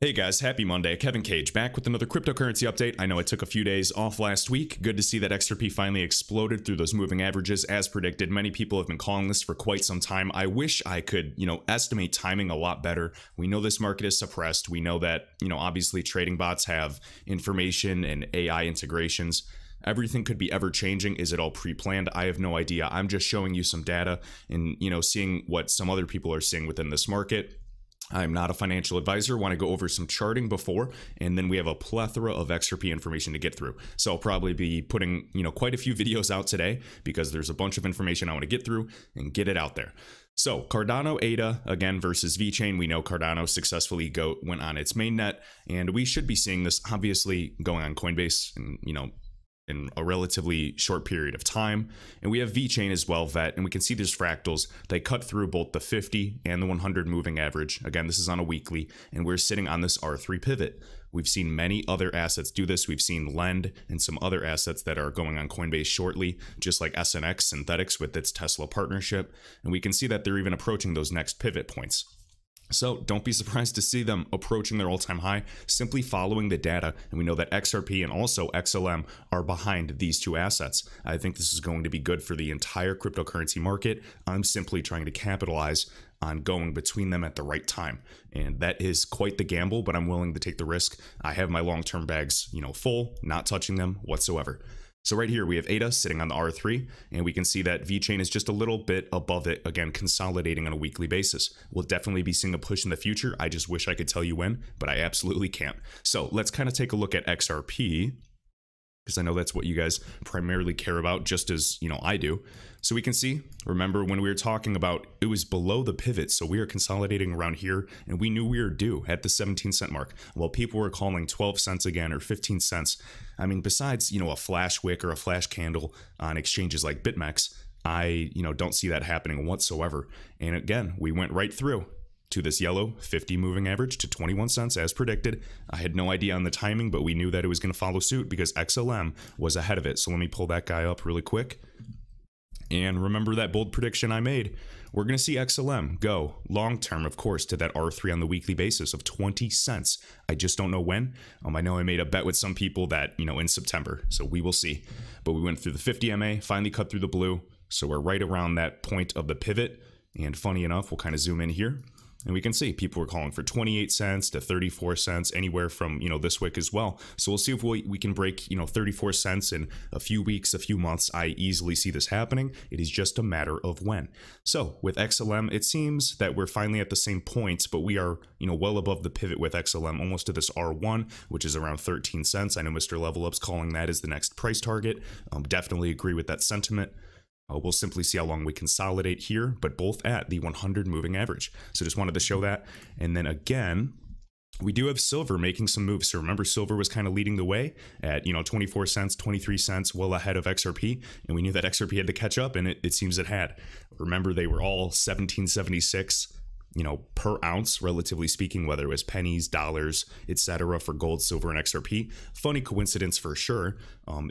Hey guys, happy Monday. Kevin Cage back with another cryptocurrency update. I know it took a few days off last week. Good to see that XRP finally exploded through those moving averages as predicted. Many people have been calling this for quite some time. I wish I could, estimate timing a lot better. We know this market is suppressed. We know that, obviously trading bots have information and AI integrations. Everything could be ever changing. Is it all pre-planned? I have no idea. I'm just showing you some data and, seeing what some other people are seeing within this market. I'm not a financial advisor, want to go over some charting before, and then we have a plethora of XRP information to get through. So I'll probably be putting, quite a few videos out today because there's a bunch of information I want to get through and get it out there. So Cardano ADA again versus VeChain. We know Cardano successfully went on its mainnet, and we should be seeing this obviously going on Coinbase and, in a relatively short period of time. And we have VeChain as well, VET, and we can see there's fractals. They cut through both the 50 and the 100 moving average. Again, this is on a weekly, and we're sitting on this R3 pivot. We've seen many other assets do this. We've seen Lend and some other assets that are going on Coinbase shortly, just like SNX Synthetics with its Tesla partnership. And we can see that they're even approaching those next pivot points. So don't be surprised to see them approaching their all-time high, simply following the data. And we know that XRP and also XLM are behind these two assets. I think this is going to be good for the entire cryptocurrency market. I'm simply trying to capitalize on going between them at the right time. And that is quite the gamble, but I'm willing to take the risk. I have my long-term bags, full, not touching them whatsoever. So right here, we have ADA sitting on the R3, and we can see that VeChain is just a little bit above it, again, consolidating on a weekly basis. We'll definitely be seeing a push in the future. I just wish I could tell you when, but I absolutely can't. So let's kind of take a look at XRP, because I know that's what you guys primarily care about, just as, I do. So we can see, remember when we were talking about it was below the pivot, so we are consolidating around here, and we knew we were due at the 17-cent mark. While people were calling 12 cents again or 15 cents, I mean, besides, a flash wick or a flash candle on exchanges like BitMEX, I, don't see that happening whatsoever. And again, we went right through to this yellow 50 moving average to 21 cents as predicted. I had no idea on the timing, but we knew that it was going to follow suit because XLM was ahead of it. So let me pull that guy up really quick. And remember that bold prediction I made. We're going to see XLM go long-term, of course, to that R3 on the weekly basis of 20 cents. I just don't know when. I know I made a bet with some people that, in September. So we will see. But we went through the 50 MA, finally cut through the blue. So we're right around that point of the pivot. And funny enough, we'll kind of zoom in here. And we can see people were calling for 28 cents to 34 cents, anywhere from, this wick as well. So we'll see if we can break, 34 cents in a few weeks, a few months. I easily see this happening. It is just a matter of when. So with XLM, it seems that we're finally at the same points, but we are, well above the pivot with XLM, almost to this R1, which is around 13 cents. I know Mr. Level Up's calling that as the next price target. Definitely agree with that sentiment. We'll simply see how long we consolidate here, but both at the 100 moving average. So just wanted to show that. And then again, we do have silver making some moves. So remember, silver was kind of leading the way at, 24 cents, 23 cents, well ahead of XRP. And we knew that XRP had to catch up, and it seems it had. Remember, they were all 1776. Per ounce, relatively speaking, whether it was pennies, dollars, etc. for gold, silver, and XRP. Funny coincidence for sure.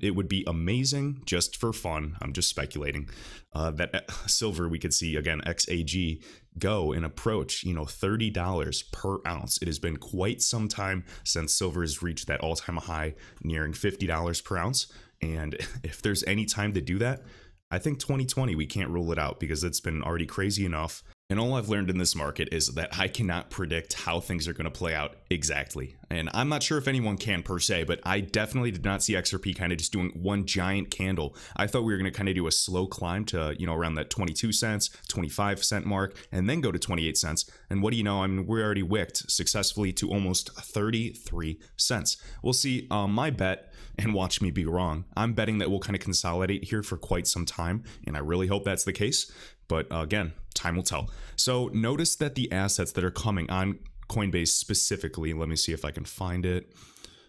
It would be amazing just for fun. I'm just speculating that silver, we could see again, XAG go and approach, $30 per ounce. It has been quite some time since silver has reached that all-time high nearing $50 per ounce. And if there's any time to do that, I think 2020, we can't rule it out because it's been already crazy enough. And all I've learned in this market is that I cannot predict how things are going to play out exactly. And I'm not sure if anyone can per se, but I definitely did not see XRP kind of just doing one giant candle. I thought we were going to kind of do a slow climb to, around that 22 cents, 25 cent mark, and then go to 28 cents. And what do you know? I mean, we're already wicked successfully to almost 33 cents. We'll see. My bet, and watch me be wrong, I'm betting that we'll kind of consolidate here for quite some time. And I really hope that's the case. But again, time will tell. So notice that the assets that are coming on Coinbase specifically, let me see if I can find it.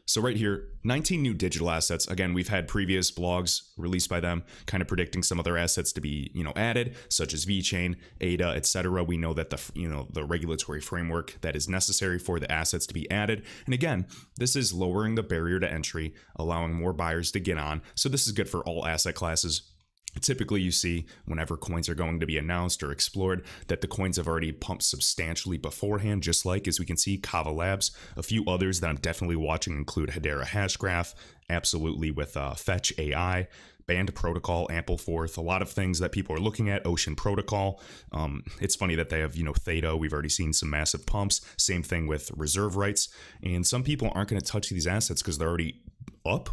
So right here, 19 new digital assets. Again, we've had previous blogs released by them kind of predicting some other assets to be, added, such as VeChain, ADA, etc. We know that the regulatory framework that is necessary for the assets to be added. And again, this is lowering the barrier to entry, allowing more buyers to get on. So this is good for all asset classes. Typically, you see whenever coins are going to be announced or explored that the coins have already pumped substantially beforehand, just like, as we can see, Kava Labs. A few others that I'm definitely watching include Hedera Hashgraph, absolutely with Fetch AI, Band Protocol, Ampleforth, a lot of things that people are looking at, Ocean Protocol. It's funny that they have, Theta. We've already seen some massive pumps. Same thing with reserve rights. And some people aren't going to touch these assets because they're already up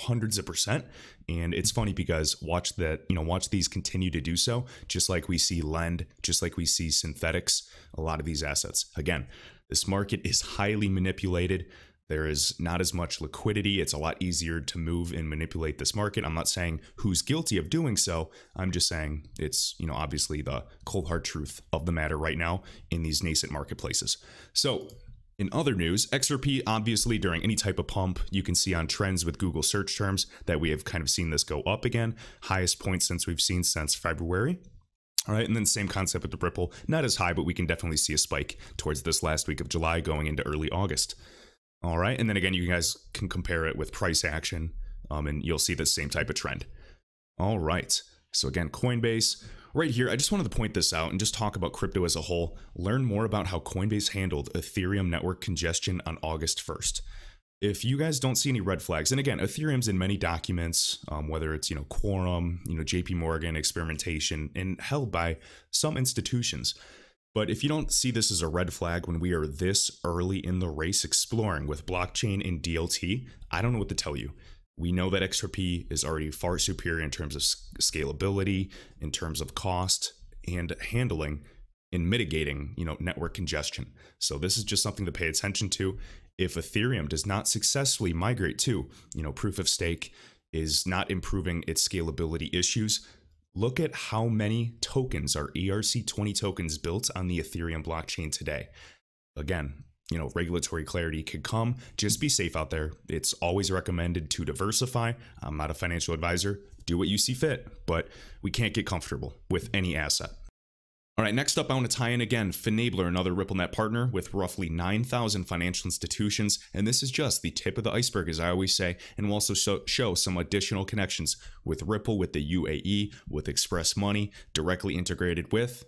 hundreds of percent. And it's funny because watch these continue to do so, just like we see Lend, just like we see synthetics, a lot of these assets. Again, this market is highly manipulated. There is not as much liquidity. It's a lot easier to move and manipulate this market. I'm not saying who's guilty of doing so. I'm just saying it's, obviously the cold hard truth of the matter right now in these nascent marketplaces. So in other news, XRP, obviously during any type of pump, you can see on trends with Google search terms that we have kind of seen this go up again. Highest point we've seen since February. All right, and then same concept with the Ripple. Not as high, but we can definitely see a spike towards this last week of July going into early August. All right, and then again, you guys can compare it with price action, and you'll see the same type of trend. All right, so again, Coinbase. Right here, I just wanted to point this out and just talk about crypto as a whole. Learn more about how Coinbase handled Ethereum network congestion on August 1st. If you guys don't see any red flags, and again, Ethereum's in many documents, whether it's, Quorum, JP Morgan, experimentation, and held by some institutions. But if you don't see this as a red flag when we are this early in the race exploring with blockchain and DLT, I don't know what to tell you. We know that XRP is already far superior in terms of scalability, in terms of cost, and handling and mitigating, network congestion. So this is just something to pay attention to. If Ethereum does not successfully migrate to, proof of stake, is not improving its scalability issues, look at how many tokens are ERC20 tokens built on the Ethereum blockchain today. Again, regulatory clarity could come. Just be safe out there. It's always recommended to diversify. I'm not a financial advisor. Do what you see fit, but we can't get comfortable with any asset. All right, next up, I want to tie in again Finabler, another RippleNet partner with roughly 9,000 financial institutions. And this is just the tip of the iceberg, as I always say, and we'll also show some additional connections with Ripple, with the UAE, with Express Money, directly integrated with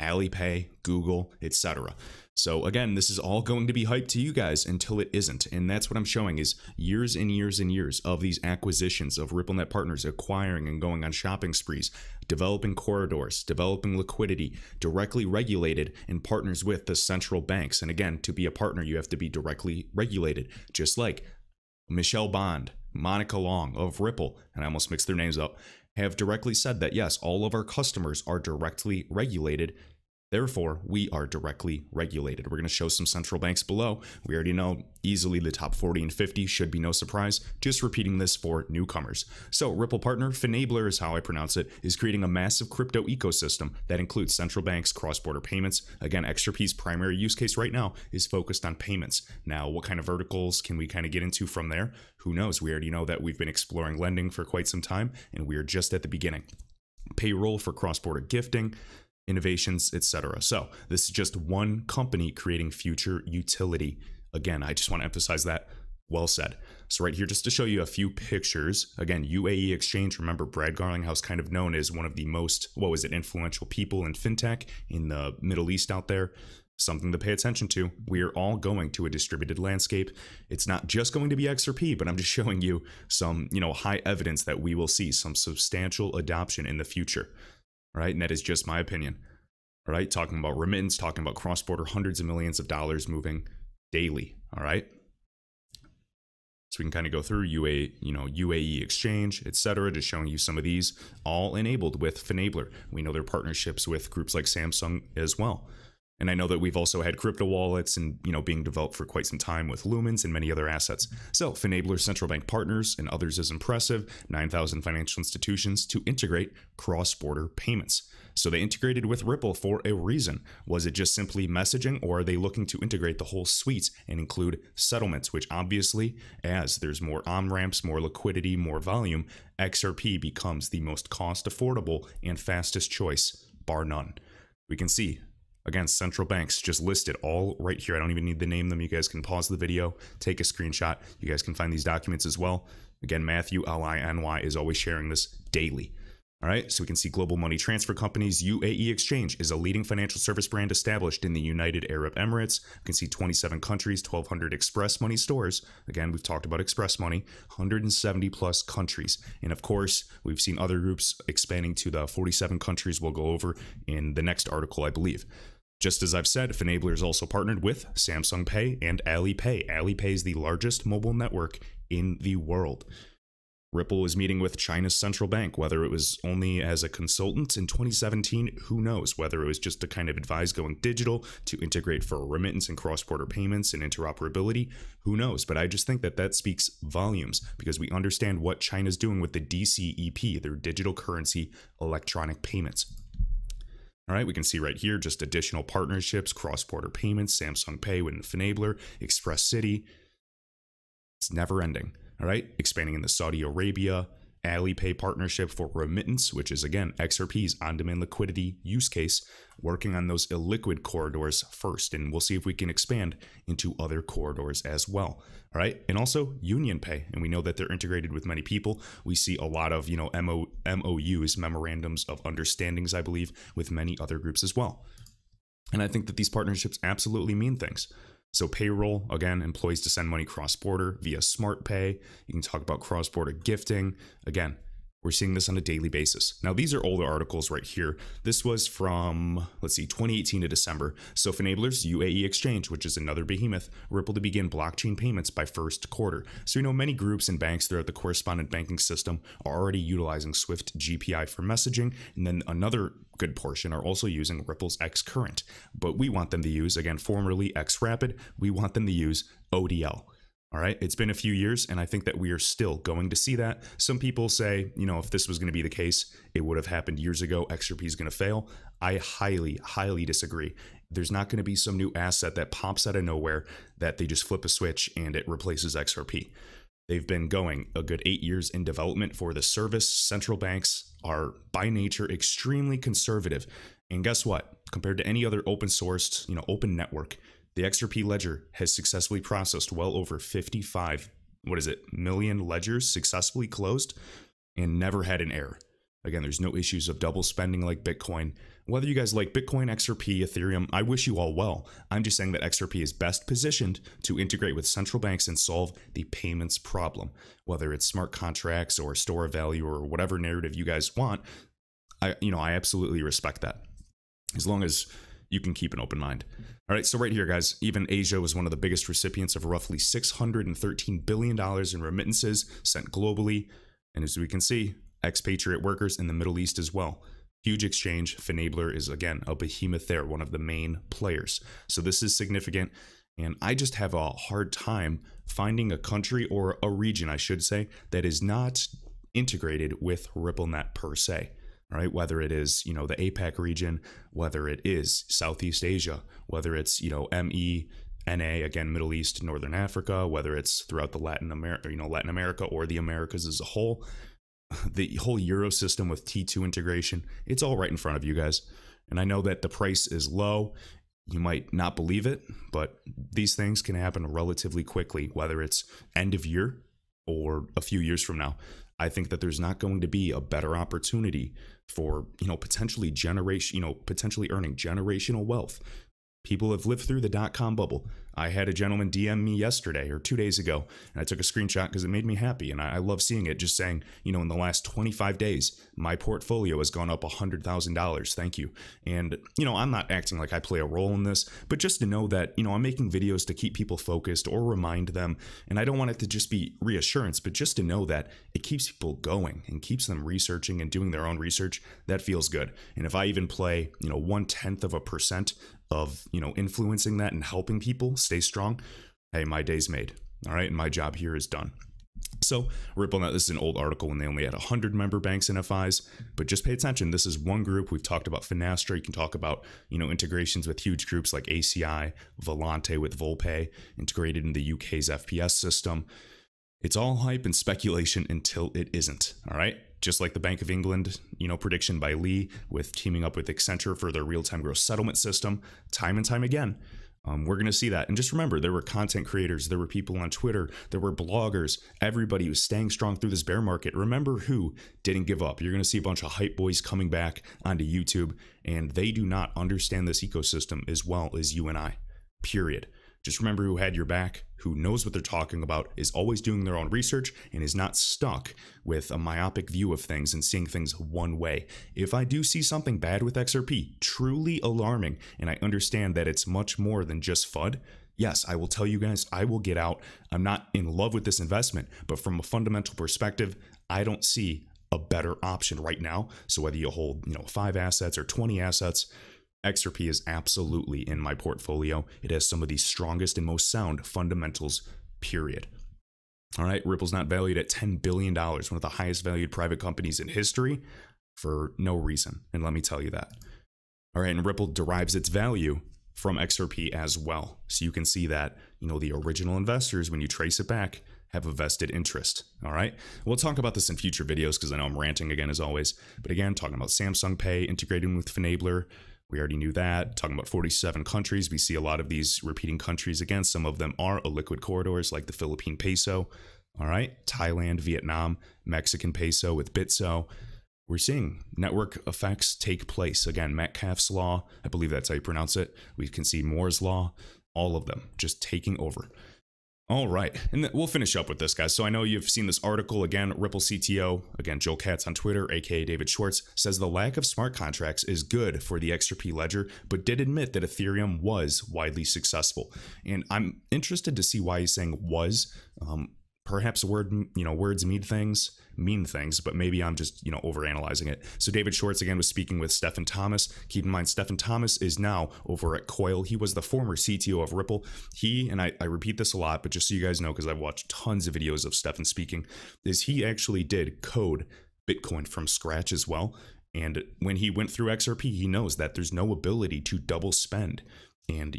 Alipay, Google, etc. So again, this is all going to be hyped to you guys until it isn't. And that's what I'm showing is years and years and years of these acquisitions of RippleNet partners acquiring and going on shopping sprees, developing corridors, developing liquidity, directly regulated and partners with the central banks. And again, to be a partner, you have to be directly regulated, just like Michelle Bond, Monica Long of Ripple, and I almost mixed their names up, have directly said that, yes, all of our customers are directly regulated. Therefore, we are directly regulated. We're going to show some central banks below. We already know easily the top 40 and 50 should be no surprise. Just repeating this for newcomers. So Ripple partner, Finabler is how I pronounce it, is creating a massive crypto ecosystem that includes central banks, cross-border payments. Again, XRP's primary use case right now is focused on payments. Now, what kind of verticals can we kind of get into from there? Who knows? We already know that we've been exploring lending for quite some time, and we are just at the beginning. Payroll for cross-border gifting, innovations, etc. So this is just one company creating future utility. Again, I just want to emphasize that. Well said. So right here, just to show you a few pictures. Again, UAE Exchange. Remember, Brad Garlinghouse kind of known as one of the most, influential people in fintech in the Middle East out there. Something to pay attention to. We are all going to a distributed landscape. It's not just going to be XRP, but I'm just showing you some, high evidence that we will see some substantial adoption in the future. Right, and that is just my opinion. All right, talking about remittance, talking about cross-border, hundreds of millions of dollars moving daily. All right, so we can kind of go through UAE Exchange, etc. Just showing you some of these, all enabled with Finabler. We know their partnerships with groups like Samsung as well. And I know that we've also had crypto wallets and, being developed for quite some time with Lumens and many other assets. So Finabler's central bank partners and others is impressive. 9,000 financial institutions to integrate cross-border payments. So they integrated with Ripple for a reason. Was it just simply messaging, or are they looking to integrate the whole suite and include settlements, which obviously, as there's more on-ramps, more liquidity, more volume, XRP becomes the most cost-affordable and fastest choice, bar none. We can see, again, central banks just listed all right here. I don't even need to name them. You guys can pause the video, take a screenshot. You guys can find these documents as well. Again, Matthew, L-I-N-Y, is always sharing this daily. All right, so we can see global money transfer companies. UAE Exchange is a leading financial service brand established in the United Arab Emirates. You can see 27 countries, 1,200 Express Money stores. Again, we've talked about Express Money, 170 plus countries. And of course, we've seen other groups expanding to the 47 countries we'll go over in the next article, I believe. Just as I've said, Finabler is also partnered with Samsung Pay and Alipay. Alipay is the largest mobile network in the world. Ripple was meeting with China's central bank, whether it was only as a consultant in 2017, who knows, whether it was just to kind of advise going digital to integrate for remittance and cross-border payments and interoperability, who knows, but I just think that that speaks volumes because we understand what China's doing with the DCEP, their digital currency electronic payments. All right, we can see right here just additional partnerships, cross-border payments, Samsung Pay with Finabler, Express City. It's never ending. All right, expanding into Saudi Arabia, Alipay partnership for remittance, which is again XRP's on-demand liquidity use case, working on those illiquid corridors first, and we'll see if we can expand into other corridors as well. All right, and also Union Pay, and we know that they're integrated with many people. We see a lot of MOUs, memorandums of understandings, I believe, with many other groups as well. And I think that these partnerships absolutely mean things. So payroll, again, employees to send money cross-border via Smart Pay. You can talk about cross-border gifting. Again, we're seeing this on a daily basis. Now, these are older articles right here. This was from, let's see, 2018 to December. So Finabler's UAE Exchange, which is another behemoth, Ripple to begin blockchain payments by first quarter. So, many groups and banks throughout the correspondent banking system are already utilizing Swift GPI for messaging. And then another good portion are also using Ripple's Xcurrent. But we want them to use, again, formerly XRapid, we want them to use ODL. All right, it's been a few years, and I think that we are still going to see that. Some people say, if this was going to be the case, it would have happened years ago. XRP is going to fail. I highly, highly disagree. There's not going to be some new asset that pops out of nowhere that they just flip a switch and it replaces XRP. They've been going a good 8 years in development for the service. Central banks are by nature extremely conservative. And guess what? Compared to any other open sourced, open network, the XRP ledger has successfully processed well over 55 million ledgers successfully closed and never had an error. Again, there's no issues of double spending like Bitcoin. Whether you guys like Bitcoin, XRP, Ethereum, I wish you all well. I'm just saying that XRP is best positioned to integrate with central banks and solve the payments problem. Whether it's smart contracts or store of value or whatever narrative you guys want, I absolutely respect that. As long as you can keep an open mind. All right, so right here, guys, even Asia was one of the biggest recipients of roughly $613 billion in remittances sent globally. And as we can see, expatriate workers in the Middle East as well. Huge exchange. Finabler is, again, a behemoth there, one of the main players. So this is significant. And I just have a hard time finding a country or a region, I should say, that is not integrated with RippleNet per se. All right, whether it is, the APAC region, whether it is Southeast Asia, whether it's, MENA, again, Middle East, Northern Africa, whether it's throughout the Latin America or the Americas as a whole, the whole Euro system with T2 integration, it's all right in front of you guys. And I know that the price is low. You might not believe it, but these things can happen relatively quickly, whether it's end of year or a few years from now. I think that there's not going to be a better opportunity for, potentially earning generational wealth. People have lived through the dot-com bubble. I had a gentleman DM me yesterday or 2 days ago, and I took a screenshot because it made me happy, and I love seeing it, just saying, in the last 25 days, my portfolio has gone up $100,000. Thank you. And, I'm not acting like I play a role in this, but just to know that, I'm making videos to keep people focused or remind them, and I don't want it to just be reassurance, but just to know that it keeps people going and keeps them researching and doing their own research, that feels good. And if I even play, 0.1% of, influencing that and helping people stay strong, hey, my day's made. All right, and my job here is done. So RippleNet, this is an old article when they only had 100 member banks and FIs, but just pay attention. This is one group. We've talked about Finastra. You can talk about, integrations with huge groups like ACI, Volante with Volpay, integrated in the UK's FPS system. It's all hype and speculation until it isn't. All right. Just like the Bank of England, prediction by Lee with teaming up with Accenture for their real-time gross settlement system, time and time again. We're going to see that. And just remember, there were content creators, there were people on Twitter, there were bloggers, everybody was staying strong through this bear market. Remember who didn't give up. You're going to see a bunch of hype boys coming back onto YouTube, and they do not understand this ecosystem as well as you and I, period. Just remember who had your back, who knows what they're talking about, is always doing their own research, and is not stuck with a myopic view of things and seeing things one way. If I do see something bad with XRP, truly alarming, and I understand that it's much more than just FUD, yes, I will tell you guys, I will get out. I'm not in love with this investment, but from a fundamental perspective, I don't see a better option right now. So whether you hold, 5 assets or 20 assets, XRP is absolutely in my portfolio. It has some of the strongest and most sound fundamentals, period. All right, Ripple's not valued at $10 billion, one of the highest valued private companies in history, for no reason. And let me tell you that. All right, and Ripple derives its value from XRP as well. So you can see that, the original investors, when you trace it back, have a vested interest. All right, we'll talk about this in future videos because I know I'm ranting again as always. But again, talking about Samsung Pay integrating with Finabler. We already knew that. Talking about 47 countries, we see a lot of these repeating countries again. Some of them are illiquid corridors like the Philippine peso. All right, Thailand, Vietnam, Mexican peso with Bitso. We're seeing network effects take place. Again, Metcalfe's law, I believe that's how you pronounce it. We can see Moore's law, all of them just taking over. All right, and we'll finish up with this, guys. So I know you've seen this article. Again, Ripple CTO, again, Joel Katz on Twitter, aka David Schwartz, says the lack of smart contracts is good for the XRP ledger, but did admit that Ethereum was widely successful. And I'm interested to see why he's saying was. Perhaps words mean things, but maybe I'm just, overanalyzing it. So David Schwartz again was speaking with Stephen Thomas. Keep in mind, Stephen Thomas is now over at Coil. He was the former CTO of Ripple. He, and I repeat this a lot, but just so you guys know, because I've watched tons of videos of Stephen speaking, is he actually did code Bitcoin from scratch as well. And when he went through XRP, he knows that there's no ability to double spend and,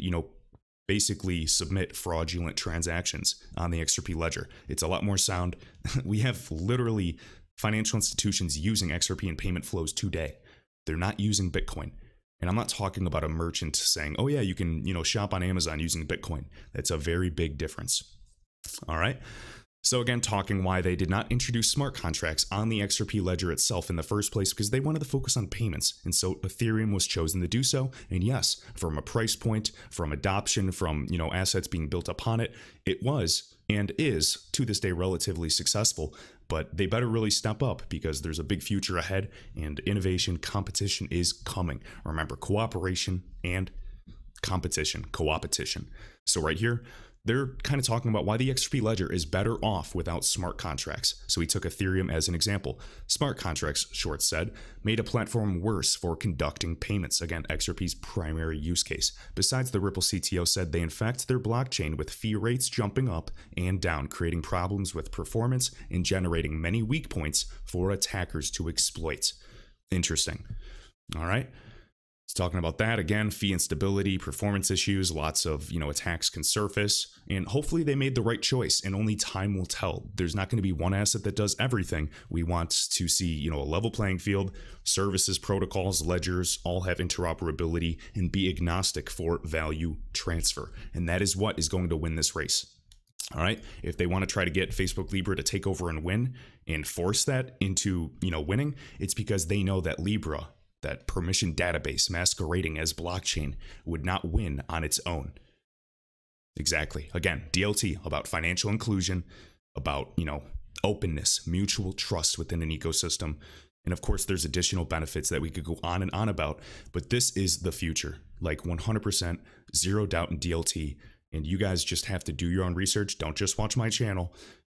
basically submit fraudulent transactions on the XRP ledger. It's a lot more sound. We have literally financial institutions using XRP in payment flows today. They're not using Bitcoin. And I'm not talking about a merchant saying, oh yeah, you can, shop on Amazon using Bitcoin. That's a very big difference. All right. So again, talking why they did not introduce smart contracts on the XRP ledger itself in the first place, because they wanted to focus on payments. And so Ethereum was chosen to do so. And yes, from a price point, from adoption, from, assets being built upon it, it was and is to this day relatively successful. But they better really step up because there's a big future ahead and innovation, competition is coming. Remember, cooperation and competition, co-opetition. So right here, they're kind of talking about why the XRP ledger is better off without smart contracts. So he took Ethereum as an example. Smart contracts, Schwartz said, made a platform worse for conducting payments. Again, XRP's primary use case. Besides, the Ripple CTO said they infect their blockchain with fee rates jumping up and down, creating problems with performance and generating many weak points for attackers to exploit. Interesting. All right. It's talking about that again, fee instability, performance issues, lots of, attacks can surface, and hopefully they made the right choice and only time will tell. There's not going to be one asset that does everything. We want to see, a level playing field, services, protocols, ledgers, all have interoperability and be agnostic for value transfer. And that is what is going to win this race. All right. If they want to try to get Facebook Libra to take over and win and force that into, winning, it's because they know that Libra, that permission database masquerading as blockchain, would not win on its own. Exactly. Again, DLT, about financial inclusion, about, openness, mutual trust within an ecosystem. And of course, there's additional benefits that we could go on and on about, but this is the future, like 100%, zero doubt in DLT. And you guys just have to do your own research. Don't just watch my channel.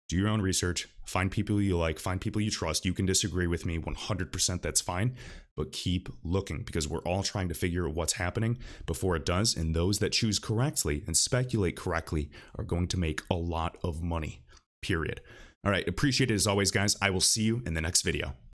Do your own research, find people you like, find people you trust. You can disagree with me 100%, that's fine, but keep looking because we're all trying to figure out what's happening before it does. And those that choose correctly and speculate correctly are going to make a lot of money, period. All right, appreciate it as always, guys. I will see you in the next video.